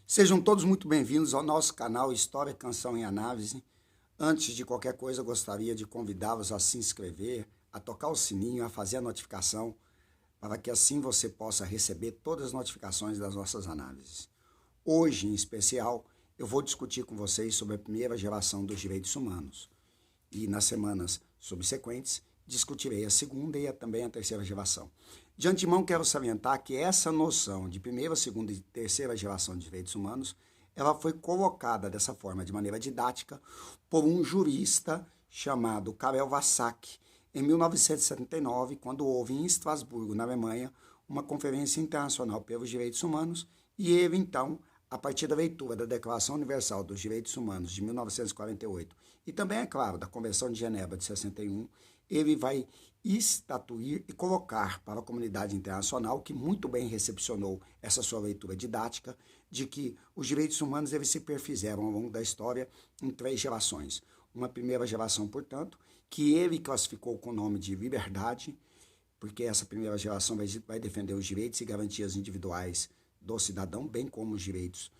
Sejam todos muito bem-vindos ao nosso canal História, Canção e Análise. Antes de qualquer coisa, gostaria de convidá-los a se inscrever, a tocar o sininho, a fazer a notificação, para que assim você possa receber todas as notificações das nossas análises. Hoje, em especial, eu vou discutir com vocês sobre a primeira geração dos direitos humanos. E nas semanas subsequentes, discutirei a segunda e também a terceira geração. De antemão, quero salientar que essa noção de primeira, segunda e terceira geração de direitos humanos, ela foi colocada dessa forma, de maneira didática, por um jurista chamado Karel Vassac, em 1979, quando houve em Estrasburgo, na Alemanha, uma conferência internacional pelos direitos humanos, e ele, então, a partir da leitura da Declaração Universal dos Direitos Humanos de 1948, e também, é claro, da Convenção de Genebra de 61, ele vai estatuir e colocar para a comunidade internacional, que muito bem recepcionou essa sua leitura didática, de que os direitos humanos eles se perfizeram ao longo da história em 3 gerações. Uma primeira geração, portanto, que ele classificou com o nome de liberdade, porque essa primeira geração vai defender os direitos e garantias individuais do cidadão, bem como os direitos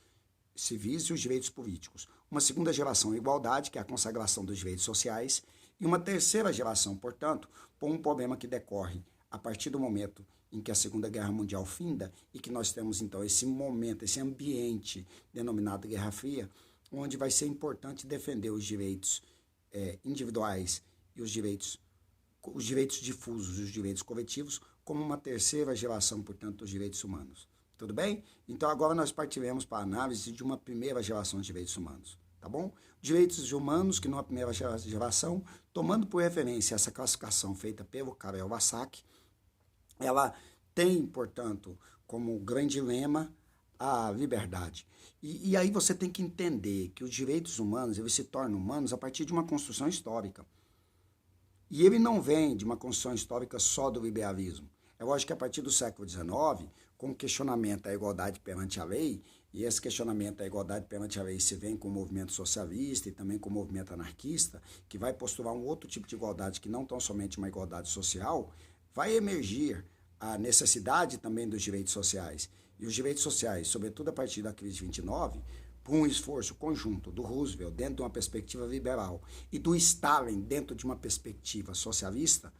civis e os direitos políticos. Uma segunda geração, igualdade, que é a consagração dos direitos sociais, e uma terceira geração, portanto, por um problema que decorre a partir do momento em que a Segunda Guerra Mundial finda e que nós temos, então, esse momento, esse ambiente denominado Guerra Fria, onde vai ser importante defender os direitos individuais e os direitos difusos e os direitos coletivos como uma terceira geração, portanto, dos direitos humanos. Tudo bem? Então, agora nós partiremos para a análise de uma primeira geração de direitos humanos. Tá bom? Direitos humanos que numa primeira geração, tomando por referência essa classificação feita pelo Karel Vassac, ela tem, portanto, como grande lema a liberdade. E aí você tem que entender que os direitos humanos eles se tornam humanos a partir de uma construção histórica. E ele não vem de uma construção histórica só do liberalismo. É lógico que a partir do século XIX, com o questionamento à igualdade perante a lei, e esse questionamento à igualdade perante a lei se vem com o movimento socialista e também com o movimento anarquista, que vai postular um outro tipo de igualdade que não tão somente uma igualdade social, vai emergir a necessidade também dos direitos sociais. E os direitos sociais, sobretudo a partir da crise de 29, por um esforço conjunto do Roosevelt dentro de uma perspectiva liberal e do Stalin dentro de uma perspectiva socialista,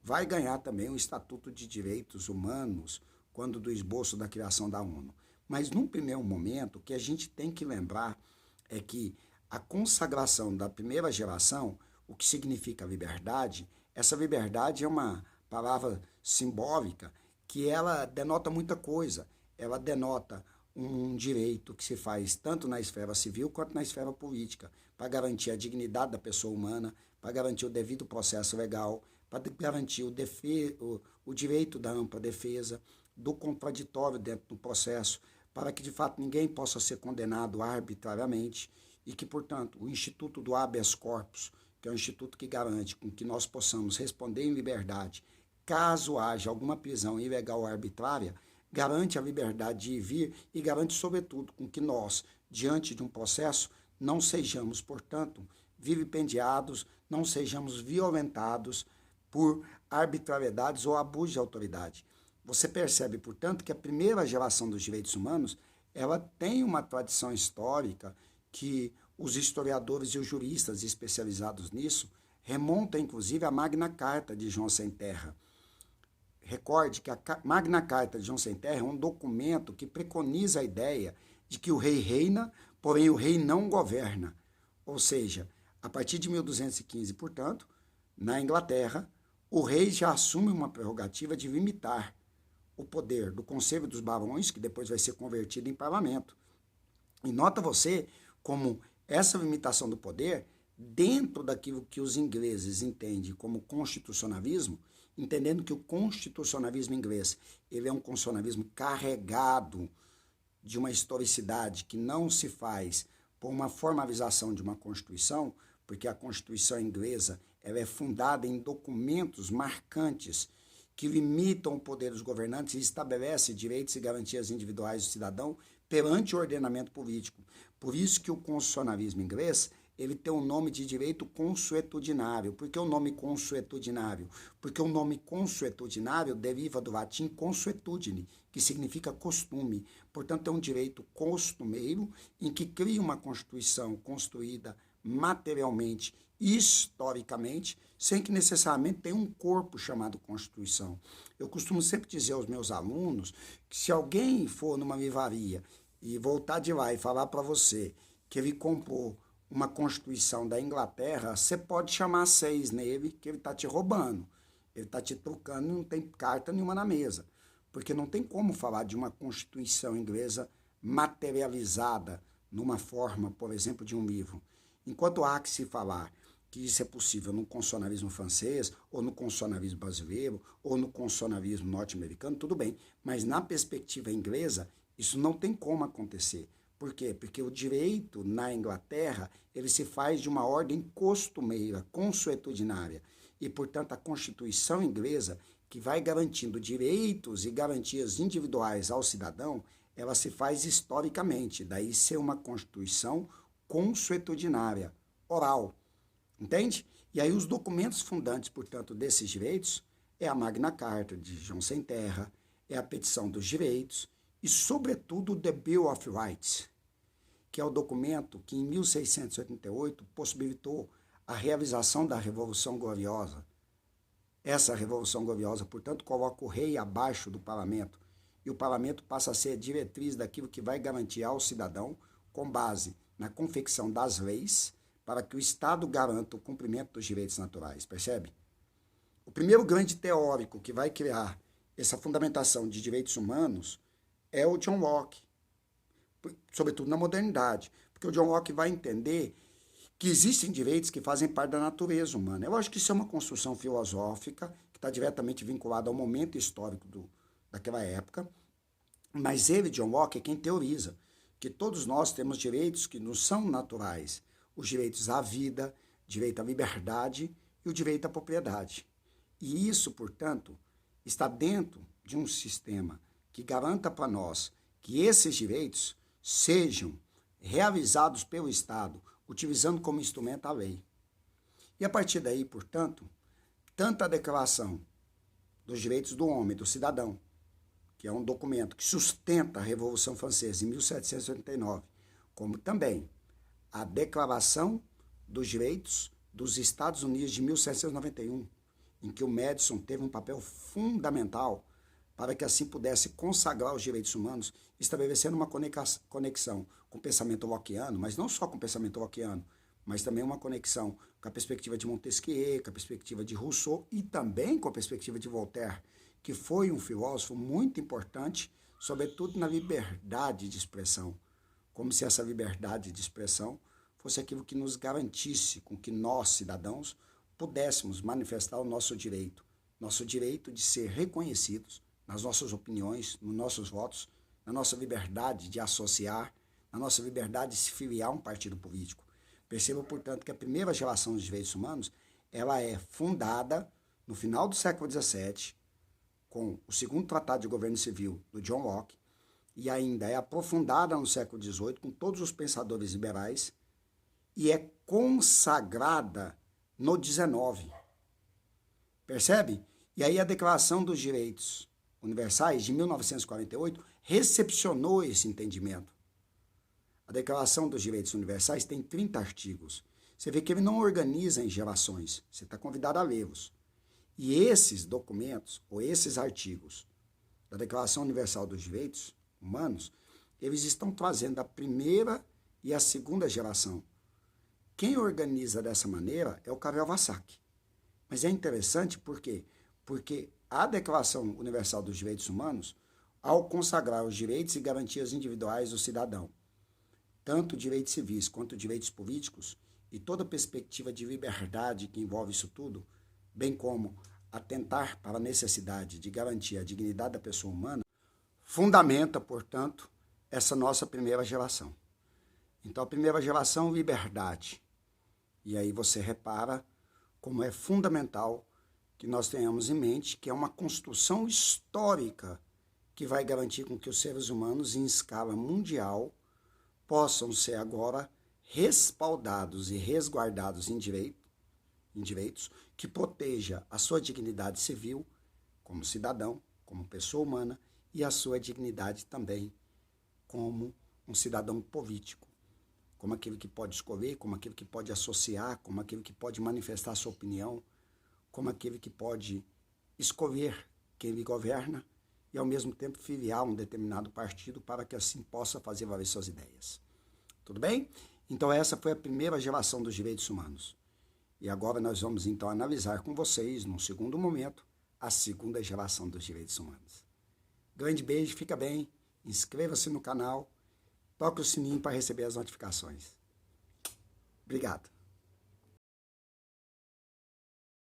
vai ganhar também um Estatuto de Direitos Humanos quando do esboço da criação da ONU. Mas, num primeiro momento, o que a gente tem que lembrar é que a consagração da primeira geração, o que significa liberdade, essa liberdade é uma palavra simbólica que ela denota muita coisa. Ela denota um direito que se faz tanto na esfera civil quanto na esfera política, para garantir a dignidade da pessoa humana, para garantir o devido processo legal, para garantir o direito da ampla defesa, do contraditório dentro do processo, para que de fato ninguém possa ser condenado arbitrariamente e que, portanto, o Instituto do Habeas Corpus, que é um instituto que garante com que nós possamos responder em liberdade, caso haja alguma prisão ilegal ou arbitrária, garante a liberdade de ir e vir e garante, sobretudo, com que nós, diante de um processo, não sejamos, portanto, vilipendiados, não sejamos violentados por arbitrariedades ou abuso de autoridade. Você percebe, portanto, que a primeira geração dos direitos humanos, ela tem uma tradição histórica que os historiadores e os juristas especializados nisso remontam, inclusive, à Magna Carta de João Sem Terra. Recorde que a Magna Carta de João Sem Terra é um documento que preconiza a ideia de que o rei reina, porém o rei não governa. Ou seja, a partir de 1215, portanto, na Inglaterra, o rei já assume uma prerrogativa de limitar o poder do Conselho dos Barões, que depois vai ser convertido em parlamento. E nota você como essa limitação do poder, dentro daquilo que os ingleses entendem como constitucionalismo, entendendo que o constitucionalismo inglês ele é um constitucionalismo carregado de uma historicidade que não se faz por uma formalização de uma Constituição, porque a Constituição inglesa ela é fundada em documentos marcantes que limitam o poder dos governantes e estabelece direitos e garantias individuais do cidadão perante o ordenamento político. Por isso que o constitucionalismo inglês ele tem o nome de direito consuetudinário. Por que o nome consuetudinário? Porque o nome consuetudinário deriva do latim consuetudine, que significa costume. Portanto, é um direito costumeiro em que cria uma Constituição construída materialmente, historicamente, sem que necessariamente tenha um corpo chamado Constituição. Eu costumo sempre dizer aos meus alunos que se alguém for numa livraria e voltar de lá e falar para você que ele comprou uma Constituição da Inglaterra, você pode chamar 6 nele, que ele está te roubando. Ele está te trucando e não tem carta nenhuma na mesa. Porque não tem como falar de uma Constituição inglesa materializada numa forma, por exemplo, de um livro. Enquanto há que se falar que isso é possível no constitucionalismo francês, ou no constitucionalismo brasileiro, ou no constitucionalismo norte-americano, tudo bem. Mas na perspectiva inglesa, isso não tem como acontecer. Por quê? Porque o direito na Inglaterra, ele se faz de uma ordem costumeira, consuetudinária. E, portanto, a Constituição inglesa, que vai garantindo direitos e garantias individuais ao cidadão, ela se faz historicamente. Daí ser uma Constituição consuetudinária, oral. Entende? E aí os documentos fundantes, portanto, desses direitos é a Magna Carta de João Sem Terra, é a Petição dos Direitos e, sobretudo, o The Bill of Rights, que é o documento que, em 1688, possibilitou a realização da Revolução Gloriosa. Essa Revolução Gloriosa, portanto, coloca o rei abaixo do parlamento, e o parlamento passa a ser a diretriz daquilo que vai garantir ao cidadão, com base na confecção das leis, para que o Estado garanta o cumprimento dos direitos naturais, percebe? O primeiro grande teórico que vai criar essa fundamentação de direitos humanos é o John Locke, sobretudo na modernidade, porque o John Locke vai entender que existem direitos que fazem parte da natureza humana. Eu acho que isso é uma construção filosófica que está diretamente vinculada ao momento histórico daquela época, mas ele, John Locke, é quem teoriza que todos nós temos direitos que nos são naturais, os direitos à vida, direito à liberdade e o direito à propriedade. E isso, portanto, está dentro de um sistema que garanta para nós que esses direitos sejam realizados pelo Estado, utilizando como instrumento a lei. E a partir daí, portanto, tanto a Declaração dos Direitos do Homem, do Cidadão, que é um documento que sustenta a Revolução Francesa em 1789, como também a Declaração dos Direitos dos Estados Unidos de 1791, em que o Madison teve um papel fundamental para que assim pudesse consagrar os direitos humanos, estabelecendo uma conexão com o pensamento lockeano, mas não só com o pensamento lockeano, mas também uma conexão com a perspectiva de Montesquieu, com a perspectiva de Rousseau e também com a perspectiva de Voltaire, que foi um filósofo muito importante, sobretudo na liberdade de expressão, como se essa liberdade de expressão fosse aquilo que nos garantisse com que nós, cidadãos, pudéssemos manifestar o nosso direito de ser reconhecidos nas nossas opiniões, nos nossos votos, na nossa liberdade de associar, na nossa liberdade de se filiar a um partido político. Perceba, portanto, que a primeira geração dos direitos humanos ela é fundada no final do século XVII, com o segundo Tratado de Governo Civil do John Locke, e ainda é aprofundada no século XVIII com todos os pensadores liberais, e é consagrada no XIX. Percebe? E aí a Declaração dos Direitos Universais, de 1948, recepcionou esse entendimento. A Declaração dos Direitos Universais tem 30 artigos. Você vê que ele não organiza em gerações. Você está convidado a lê-los. E esses documentos, ou esses artigos da Declaração Universal dos Direitos Humanos, eles estão trazendo a primeira e a segunda geração. Quem organiza dessa maneira é o Karel Vassac. Mas é interessante por quê? Porque a Declaração Universal dos Direitos Humanos, ao consagrar os direitos e garantias individuais do cidadão, tanto direitos civis quanto direitos políticos, e toda perspectiva de liberdade que envolve isso tudo, bem como atentar para a necessidade de garantir a dignidade da pessoa humana, fundamenta, portanto, essa nossa primeira geração. Então, a primeira geração, liberdade. E aí você repara como é fundamental que nós tenhamos em mente que é uma construção histórica que vai garantir com que os seres humanos, em escala mundial, possam ser agora respaldados e resguardados em direitos que proteja a sua dignidade civil como cidadão, como pessoa humana, e a sua dignidade também como um cidadão político, como aquele que pode escolher, como aquele que pode associar, como aquele que pode manifestar sua opinião, como aquele que pode escolher quem lhe governa e, ao mesmo tempo, filiar um determinado partido para que assim possa fazer valer suas ideias. Tudo bem? Então, essa foi a primeira geração dos direitos humanos. E agora nós vamos, então, analisar com vocês, num segundo momento, a segunda geração dos direitos humanos. Grande beijo, fica bem, inscreva-se no canal, toque o sininho para receber as notificações. Obrigado.